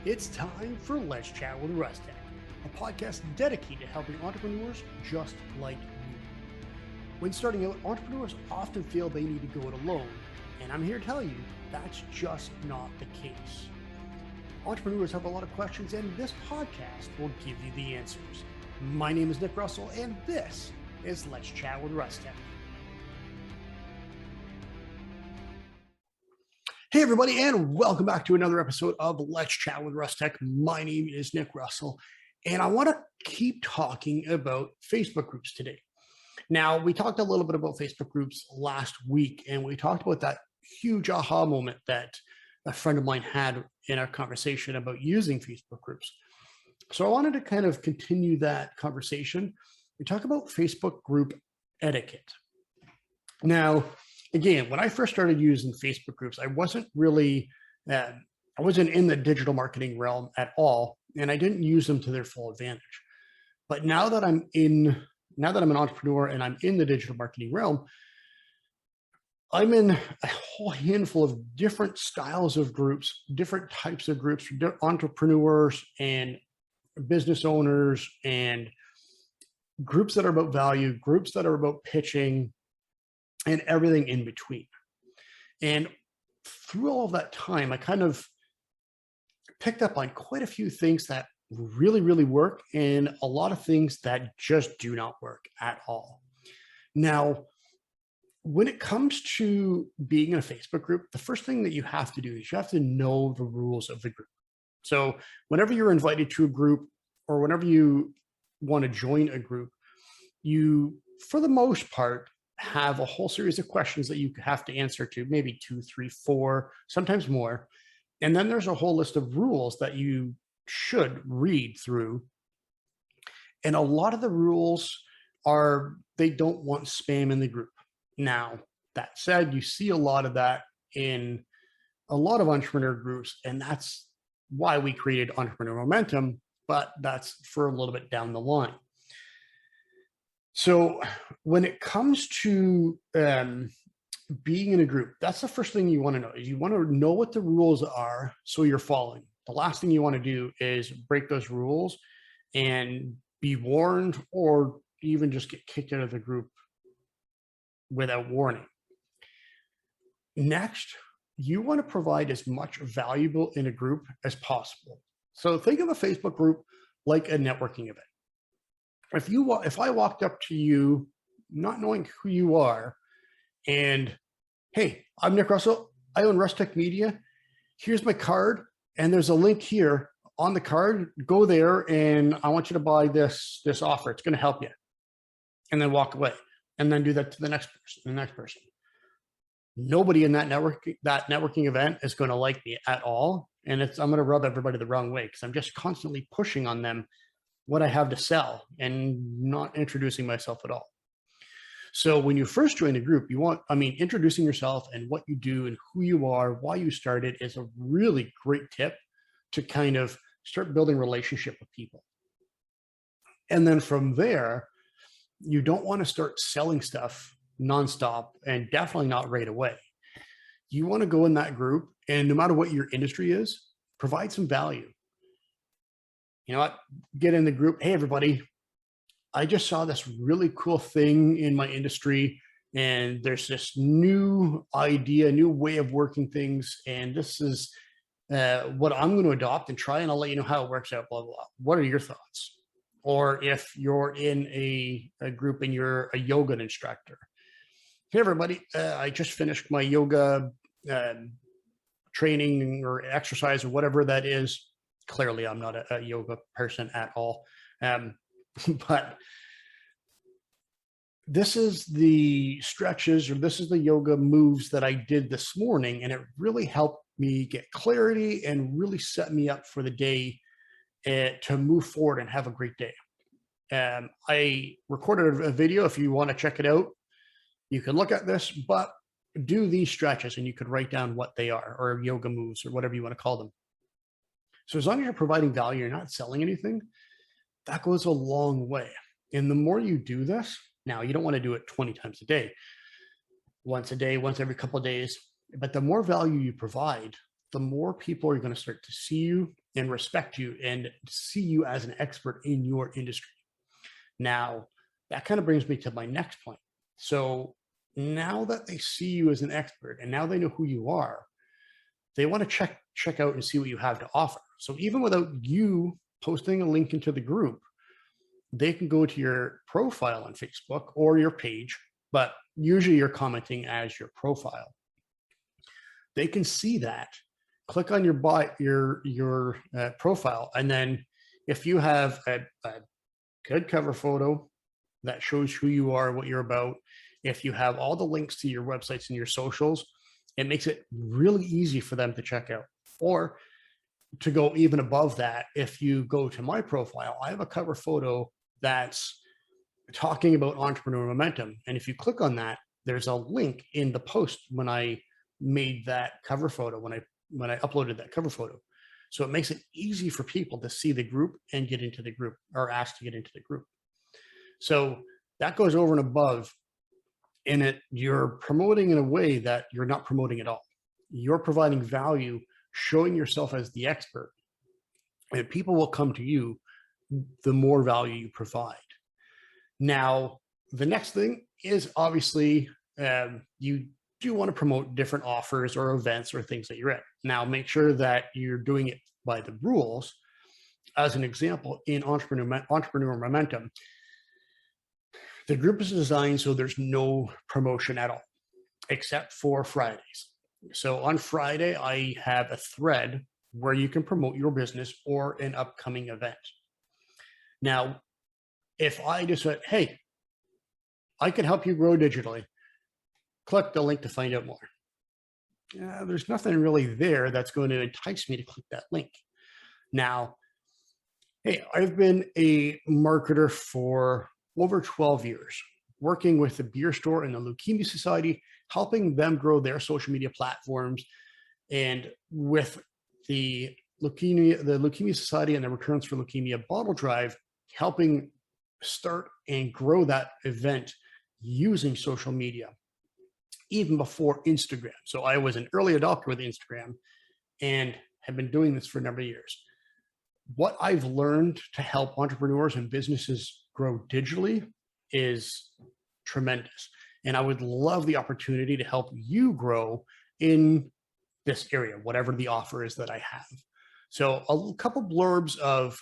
It's time for Let's Chat with Rustic, a podcast dedicated to helping entrepreneurs just like you. When starting out, entrepreneurs often feel they need to go it alone, and I'm here to tell you that's just not the case. Entrepreneurs have a lot of questions, and this podcast will give you the answers. My name is Nick Russell, and this is Let's Chat with Rustic. Hey, everybody, and welcome back to another episode of Let's Chat with Rustic. My name is Nick Russell, and I want to keep talking about Facebook groups today. Now, we talked a little bit about Facebook groups last week, and we talked about that huge aha moment that a friend of mine had in our conversation about using Facebook groups. So I wanted to kind of continue that conversation. We talk about Facebook group etiquette. Now, again, when I first started using Facebook groups, I wasn't really, I wasn't in the digital marketing realm at all, and I didn't use them to their full advantage. But now that I'm an entrepreneur and I'm in the digital marketing realm, I'm in a whole handful of different styles of groups, different types of groups for entrepreneurs and business owners, and groups that are about value, groups that are about pitching, and everything in between. And through all of that time, I kind of picked up on quite a few things that really, really work, and a lot of things that just do not work at all. Now, when it comes to being in a Facebook group, the first thing that you have to do is you have to know the rules of the group. So whenever you're invited to a group, or whenever you want to join a group, you, for the most part, have a whole series of questions that you have to answer to, maybe 2, 3, 4, sometimes more. And then there's a whole list of rules that you should read through. And a lot of the rules are, they don't want spam in the group. Now, that said, you see a lot of that in a lot of entrepreneur groups, and that's why we created Entrepreneur Momentum, but that's for a little bit down the line. So when it comes to being in a group, that's the first thing you want to know. Is you want to know what the rules are so you're following. The last thing you want to do is break those rules and be warned, or even just get kicked out of the group without warning. Next, you want to provide as much valuable in a group as possible. So think of a Facebook group like a networking event. If I walked up to you, not knowing who you are, and hey, I'm Nick Russell, I own Rustic Media, here's my card, and there's a link here on the card, go there, and I want you to buy this offer, it's going to help you, and then walk away, and then do that to the next person. Nobody in that networking event is going to like me at all, and I'm going to rub everybody the wrong way, because I'm just constantly pushing on them what I have to sell and not introducing myself at all. So when you first join a group, introducing yourself and what you do and who you are, why you started, is a really great tip to kind of start building relationship with people. And then from there, you don't want to start selling stuff nonstop, and definitely not right away. You want to go in that group, and no matter what your industry is, provide some value. You know what? Get in the group. Hey, everybody, I just saw this really cool thing in my industry, and there's this new idea, new way of working things, and this is what I'm going to adopt and try, and I'll let you know how it works out, blah, blah, blah. What are your thoughts? Or if you're in a group and you're a yoga instructor. Hey, everybody, I just finished my yoga training or exercise or whatever that is. Clearly, I'm not a yoga person at all. But this is the stretches, or this is the yoga moves that I did this morning, and it really helped me get clarity and really set me up for the day to move forward and have a great day. I recorded a video. If you want to check it out, you can look at this, but do these stretches, and you could write down what they are, or yoga moves, or whatever you want to call them. So as long as you're providing value, you're not selling anything, that goes a long way. And the more you do this, now you don't want to do it 20 times a day, once every couple of days, but the more value you provide, the more people are going to start to see you and respect you and see you as an expert in your industry. Now, that kind of brings me to my next point. So now that they see you as an expert and now they know who you are, they want to check out and see what you have to offer. So even without you posting a link into the group, they can go to your profile on Facebook or your page, but usually you're commenting as your profile. They can see that, click on your profile, and then if you have a good cover photo that shows who you are, what you're about, if you have all the links to your websites and your socials, it makes it really easy for them to check out. Or to go even above that, if you go to my profile, I have a cover photo that's talking about entrepreneur momentum. And if you click on that, there's a link in the post when I made that cover photo, when I uploaded that cover photo. So it makes it easy for people to see the group and get into the group, or ask to get into the group. So that goes over and above. And you're promoting in a way that you're not promoting at all. You're providing value, showing yourself as the expert, and people will come to you the more value you provide. Now, the next thing is obviously you do want to promote different offers or events or things that you're at. Now, make sure that you're doing it by the rules. As an example, in Entrepreneur Momentum, the group is designed so there's no promotion at all, except for Fridays. So on Friday, I have a thread where you can promote your business or an upcoming event. Now, if I just said, hey, I can help you grow digitally, click the link to find out more. There's nothing really there that's going to entice me to click that link. Now, hey, I've been a marketer for over 12 years, working with the beer store and the Leukemia Society, helping them grow their social media platforms, and with the Leukemia Society and the Recurrence for Leukemia bottle drive, helping start and grow that event using social media, even before Instagram. So I was an early adopter with Instagram and have been doing this for a number of years. What I've learned to help entrepreneurs and businesses grow digitally is tremendous. And I would love the opportunity to help you grow in this area, whatever the offer is that I have. So a couple blurbs of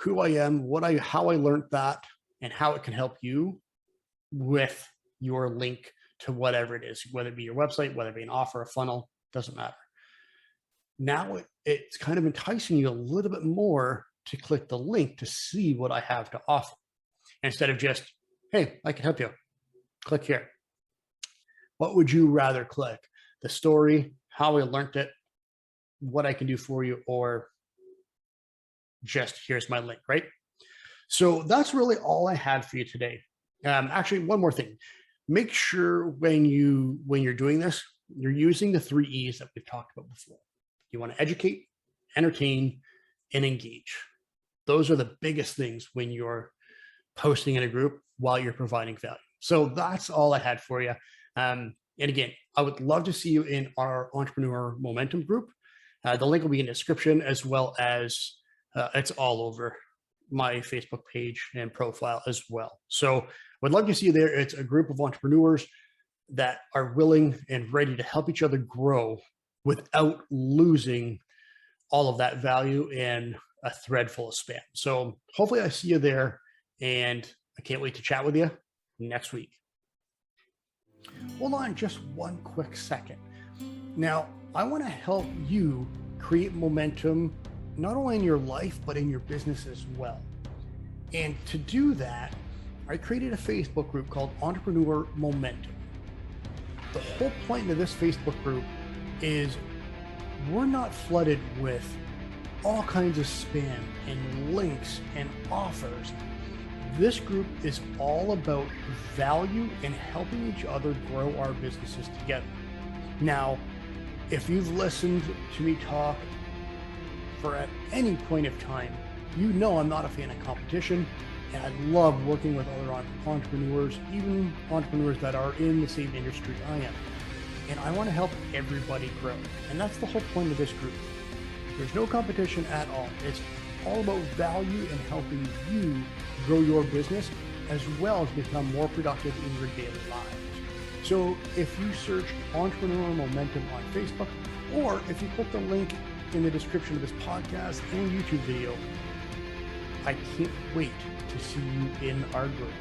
who I am, how I learned that, and how it can help you with your link to whatever it is, whether it be your website, whether it be an offer, a funnel, doesn't matter. Now it's kind of enticing you a little bit more to click the link to see what I have to offer, instead of just, hey, I can help you, click here. What would you rather click? The story, how I learned it, what I can do for you, or just here's my link, right? So that's really all I had for you today. Actually, one more thing. Make sure when you're doing this, you're using the 3 E's that we've talked about before. You want to educate, entertain, and engage. Those are the biggest things when you're posting in a group while you're providing value. So that's all I had for you. And again, I would love to see you in our Entrepreneur Momentum group. The link will be in the description, as well as it's all over my Facebook page and profile as well. So would love to see you there. It's a group of entrepreneurs that are willing and ready to help each other grow without losing all of that value in a thread full of spam. So hopefully I see you there, and I can't wait to chat with you next week. Hold on just one quick second. Now, I want to help you create momentum, not only in your life, but in your business as well. And to do that, I created a Facebook group called Entrepreneur Momentum. The whole point of this Facebook group is we're not flooded with all kinds of spam and links and offers. This group is all about value and helping each other grow our businesses together. Now, if you've listened to me talk for at any point of time, you know I'm not a fan of competition, and I love working with other entrepreneurs, even entrepreneurs that are in the same industry I am. And I want to help everybody grow. And that's the whole point of this group. There's no competition at all. It's all about value and helping you grow your business as well as become more productive in your daily lives. So if you search Entrepreneurial Momentum on Facebook, or if you click the link in the description of this podcast and YouTube video, I can't wait to see you in our group.